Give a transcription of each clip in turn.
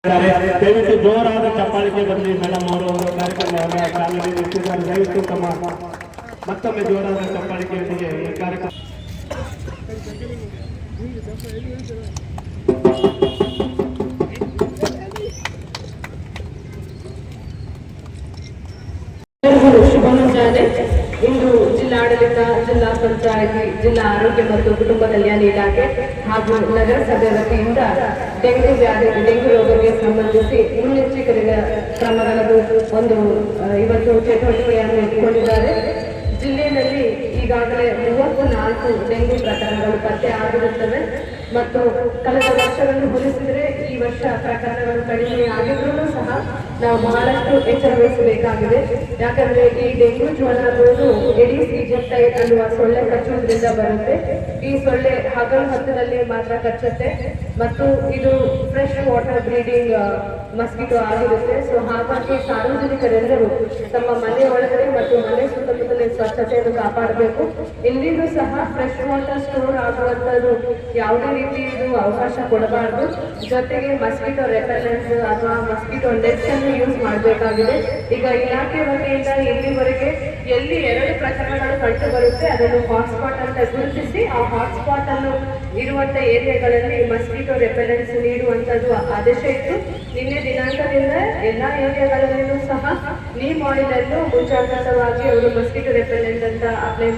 ದಯವಿಟ್ಟು ಜೋರಾದ ಚಪ್ಪಾಳಿಕೆ ಬರಲಿ ಮೇಡಮ್ ಅವರು ಕಾರ್ಯಕ್ರಮವನ್ನು ಚಾಲನೆ ನೀಡುತ್ತಿದ್ದಾರೆ. ದಯವಿಟ್ಟು ತಮ್ಮ ಮತ್ತೊಮ್ಮೆ ಜೋರಾದ ಚಪ್ಪಾಳಿಕೆಯೊಂದಿಗೆ ಈ ಕಾರ್ಯಕ್ರಮ ಶುಭ ಮುಂಜಾನೆ. ಇಂದು ಜಿಲ್ಲಾಡಳಿತ, ಜಿಲ್ಲಾ ಪಂಚಾಯತಿ, ಜಿಲ್ಲಾ ಆರೋಗ್ಯ ಮತ್ತು ಕುಟುಂಬ ಕಲ್ಯಾಣ ಇಲಾಖೆ ಹಾಗೂ ನಗರಸಭೆ ವತಿಯಿಂದ ಡೆಂಗು ರೋಗಕ್ಕೆ ಸಂಬಂಧಿಸಿ ಮುನ್ನೆಚ್ಚರಿಕೆ ಕ್ರಮಗಳನ್ನು ಒಂದು ಇವತ್ತು ಚಟುವಟಿಕೆಯನ್ನು ಇಟ್ಟುಕೊಂಡಿದ್ದಾರೆ. ಜಿಲ್ಲೆಯಲ್ಲಿ ಈಗಾಗಲೇ 34 ಡೆಂಗು ಪ್ರಕರಣಗಳು ಪತ್ತೆ ಆಗಿರುತ್ತವೆ ಮತ್ತು ಕಳೆದ ವರ್ಷವನ್ನು ಹೋಲಿಸಿದರೆ ಈ ವರ್ಷ ಪ್ರಕರಣಗಳು ಕಡಿಮೆ ಆಗಿದ್ರೂ ಸಹ ನಾವು ಬಹಳಷ್ಟು ಎಚ್ಚರ ವಹಿಸಬೇಕಾಗಿದೆ. ಯಾಕಂದ್ರೆ ಈ ಡೆಂಗು ಜ್ವರ ಅನ್ನೋದು ಎಡಿಸ್ ಈಜಿಪ್ಟೈಡ್ ಅನ್ನುವ ಸೊಳ್ಳೆ ಕಚ್ಚುವುದರಿಂದ ಬರುತ್ತೆ. ಈ ಸೊಳ್ಳೆ ಹಗಲು ಹೊತ್ತಿನಲ್ಲಿ ಮಾತ್ರ ಕಚ್ಚುತ್ತೆ ಮತ್ತು ಇದು ಫ್ರೆಶ್ ವಾಟರ್ ಬ್ರೀಡಿಂಗ್ ಮಸ್ಕಿಟೋ ಆಗಿರುತ್ತೆ. ಸೊ ಹಾಗಾಗಿ ಸಾರ್ವಜನಿಕರೆಲ್ಲರೂ ತಮ್ಮ ಮನೆ ಒಳಗಡೆ ಮತ್ತು ಮನೆ ಸುತ್ತಮುತ್ತಲಿನ ಸ್ವಚ್ಛತೆಯನ್ನು ಕಾಪಾಡಬೇಕು. ಎಲ್ಲಿಯೂ ಸಹ ಫ್ರೆಶ್ ವಾಟರ್ ಸ್ಟೋರ್ ಆಗುವಂಥದ್ದು ಯಾವುದೇ ರೀತಿ ಇದು ಅವಕಾಶ ಕೊಡಬಾರದು. ಜೊತೆಗೆ ಮಸ್ಕಿಟೋ ರೆಪೆಲೆಂಟ್ ಅಥವಾ ಮಸ್ಕಿಟೋ ನೆಟ್ಸ್ ಅನ್ನು ಯೂಸ್ ಮಾಡಬೇಕಾಗಿದೆ. ಈಗ ಇಲಾಖೆ ವತಿಯಿಂದ ಇಲ್ಲಿವರೆಗೆ ಎಲ್ಲಿ 2 ಪ್ರಕರಣಗಳು ಕಂಡು ಬರುತ್ತೆ ಅದನ್ನು ಹಾಟ್ಸ್ಪಾಟ್ ಅಂತ ಗುರುತಿಸಿ ಆ ಹಾಟ್ಸ್ಪಾಟ್ ಅನ್ನು ಇರುವಂತ ಏರಿಯಾಗಳಲ್ಲಿ ಮಸ್ಕಿಟೋ ರೆಪೆಲೆಂಟ್ಸ್ ನೀಡುವಂತದ್ದು ಆದೇಶ ಇತ್ತು. ನಿನ್ನೆ ದಿನಾಂಕದಿಂದ ಎಲ್ಲಾ ಏರಿಯಾಗಳಲ್ಲೂ ಸಹ ನೀಮ್ ಆಯಿಲ್ ಅನ್ನು ಮುಂಜಾಗ್ರತವಾಗಿ ಅವರು ಮಸ್ಕಿಟೋ ರೆಪೆಲೆಂಟ್ ಅಂತ ಅಪ್ಲೈ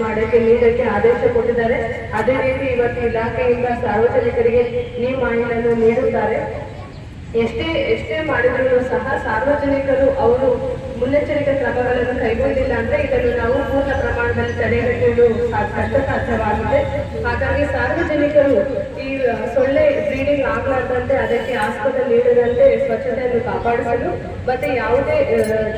ನೀಡಕ್ಕೆ ಆದೇಶ ಕೊಟ್ಟಿದ್ದಾರೆ. ಅದೇ ರೀತಿ ಇವತ್ತು ಇಲಾಖೆಯಿಂದ ಸಾರ್ವಜನಿಕರಿಗೆ ನೀಮ್ ಆಯಿಲ್ ಅನ್ನು ನೀಡುತ್ತಾರೆ. ಎಷ್ಟೇ ಮಾಡಿದರೂ ಸಹ ಸಾರ್ವಜನಿಕರು ಅವರು ಮುನ್ನೆಚ್ಚರಿಕೆ ಕ್ರಮಗಳನ್ನು ಕೈಗೊಂಡಿಲ್ಲ ಅಂದ್ರೆ ಇದನ್ನು ನಾವು ಪೂರ್ಣ ಪ್ರಮಾಣದಲ್ಲಿ ತಡೆಗಟ್ಟುವುದು ಸಾಧ್ಯವಾಗಿದೆ. ಹಾಗಾಗಿ ಸಾರ್ವಜನಿಕರು ಈ ಸೊಳ್ಳೆ ಬ್ರೀಡಿಂಗ್ ಆಗಲಾರ್ದಂತೆ ಅದಕ್ಕೆ ಆಸ್ಪತ್ರೆ ನೀಡದಂತೆ ಸ್ವಚ್ಛತೆಯನ್ನು ಕಾಪಾಡಿಸಲು ಮತ್ತೆ ಯಾವುದೇ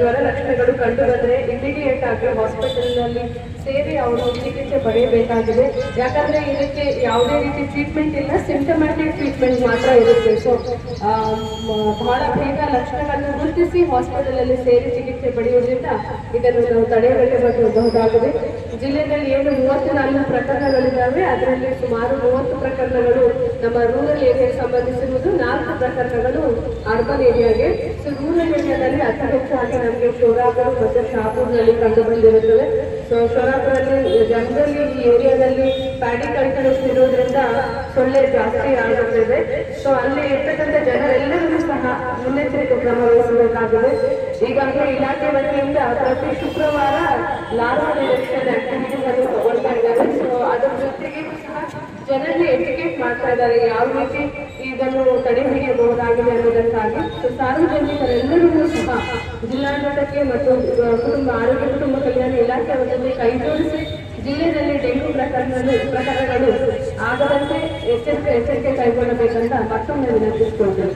ಜ್ವರ ಲಕ್ಷಣಗಳು ಕಂಡು ಬಂದ್ರೆ ಇಮಿಡಿಯೇಟ್ ಆಗಿ ಹಾಸ್ಪಿಟಲ್ನಲ್ಲಿ ಸೇರಿ ಅವರು ಚಿಕಿತ್ಸೆ ಪಡೆಯಬೇಕಾಗಿದೆ. ಯಾಕಂದ್ರೆ ಇದಕ್ಕೆ ಯಾವುದೇ ರೀತಿ ಟ್ರೀಟ್ಮೆಂಟ್ ಇಲ್ಲ, ಸಿಂಪ್ಟಮ್ಯಾಟಿಕ್ ಟ್ರೀಟ್ಮೆಂಟ್ ಮಾತ್ರ ಇರುತ್ತೆ. ಸೊ ಬಹಳ ಬೇಗ ಲಕ್ಷಣಗಳನ್ನು ಗುರುತಿಸಿ ಹಾಸ್ಪಿಟಲ್ ಅಲ್ಲಿ ಸೇರಿ ಚಿಕಿತ್ಸೆ ಪಡೆಯುವುದರಿಂದ ಇದನ್ನು ನಾವು ತಡೆಗಟ್ಟಬಹುದಾಗಿದೆ. ಜಿಲ್ಲೆಯಲ್ಲಿ ಏನು 34 ಪ್ರಕರಣಗಳಿದ್ದಾವೆ ಅದರಲ್ಲಿ ಸುಮಾರು 30 ಪ್ರಕರಣಗಳು ನಮ್ಮ ರೂರಲ್ ಏರಿಯಾಗೆ ಸಂಬಂಧಿಸಿರುವುದು, 4 ಪ್ರಕರಣಗಳು ಅರ್ಬನ್ ಏರಿಯಾಗೆ. ಸೊ ರೂರಲ್ ಏರಿಯಾದಲ್ಲಿ ಅತಿ ಹೆಚ್ಚಾಗಿ ನಮಗೆ ಶೋರಾಪುರ ಮತ್ತು ಶಾಪುರ್ನಲ್ಲಿ ಕಂಡು ಬಂದಿರುತ್ತದೆ. ಸೊ ಶೋರಾಪುರಲ್ಲಿ ಜನರಲ್ಲಿ ಈ ಏರಿಯಾದಲ್ಲಿ ಪ್ಯಾಡಿ ಕಲ್ಚರ್ಸ್ ಇರೋದ್ರಿಂದ ಸೊಳ್ಳೆ ಜಾಸ್ತಿ ಆಗುತ್ತಿದೆ. ಸೊ ಅಲ್ಲಿ ಇರ್ತಕ್ಕಂಥ ಜನರೆಲ್ಲರೂ ಸಹ ಮುನ್ನೆಚ್ಚರಿಕೆ ಕ್ರಮ ವಹಿಸಬೇಕಾಗಿದೆ. ಈಗಾಗಲೇ ಇಲಾಖೆ ವತಿಯಿಂದ ಪ್ರತಿ ಶುಕ್ರವಾರ ಲಾರ್ವಾ ಡಿಟೆಕ್ಷನ್ ಆಕ್ಟಿವಿಟೀಸ್ ಅನ್ನು ತಗೊಳ್ತಾ ಇದ್ದಾರೆ. ಸೊ ಅದರ ಜೊತೆಗೆ ಸಹ ಜನರಲ್ಲಿ ಎಜುಕೇಟ್ ಮಾಡ್ತಾ ಇದ್ದಾರೆ ಯಾವ ರೀತಿ ಇದನ್ನು ತಡೆ ಹಿಡಿಯಬಹುದಾಗಿದೆ ಅನ್ನೋದಕ್ಕಾಗಿ. ಸೊ ಸಾರ್ವಜನಿಕರೆಲ್ಲರೂ ಸಹ ಜಿಲ್ಲಾಡಳಿತಕ್ಕೆ ಮತ್ತು ಆರೋಗ್ಯ ಕುಟುಂಬ ಕಲ್ಯಾಣ ಇಲಾಖೆ ಅವರಲ್ಲಿ ಕೈ ಜೋಡಿಸಿ ಜಿಲ್ಲೆಯಲ್ಲಿ ಡೆಂಗು ಪ್ರಕರಣಗಳು ಆಗದಂತೆ ಎಚ್ಚರಿಕೆ ಕೈಗೊಳ್ಳಬೇಕಂತ ಮತ್ತೊಮ್ಮೆ ವಿನಂತಿಸಿಕೊಳ್ತೇವೆ.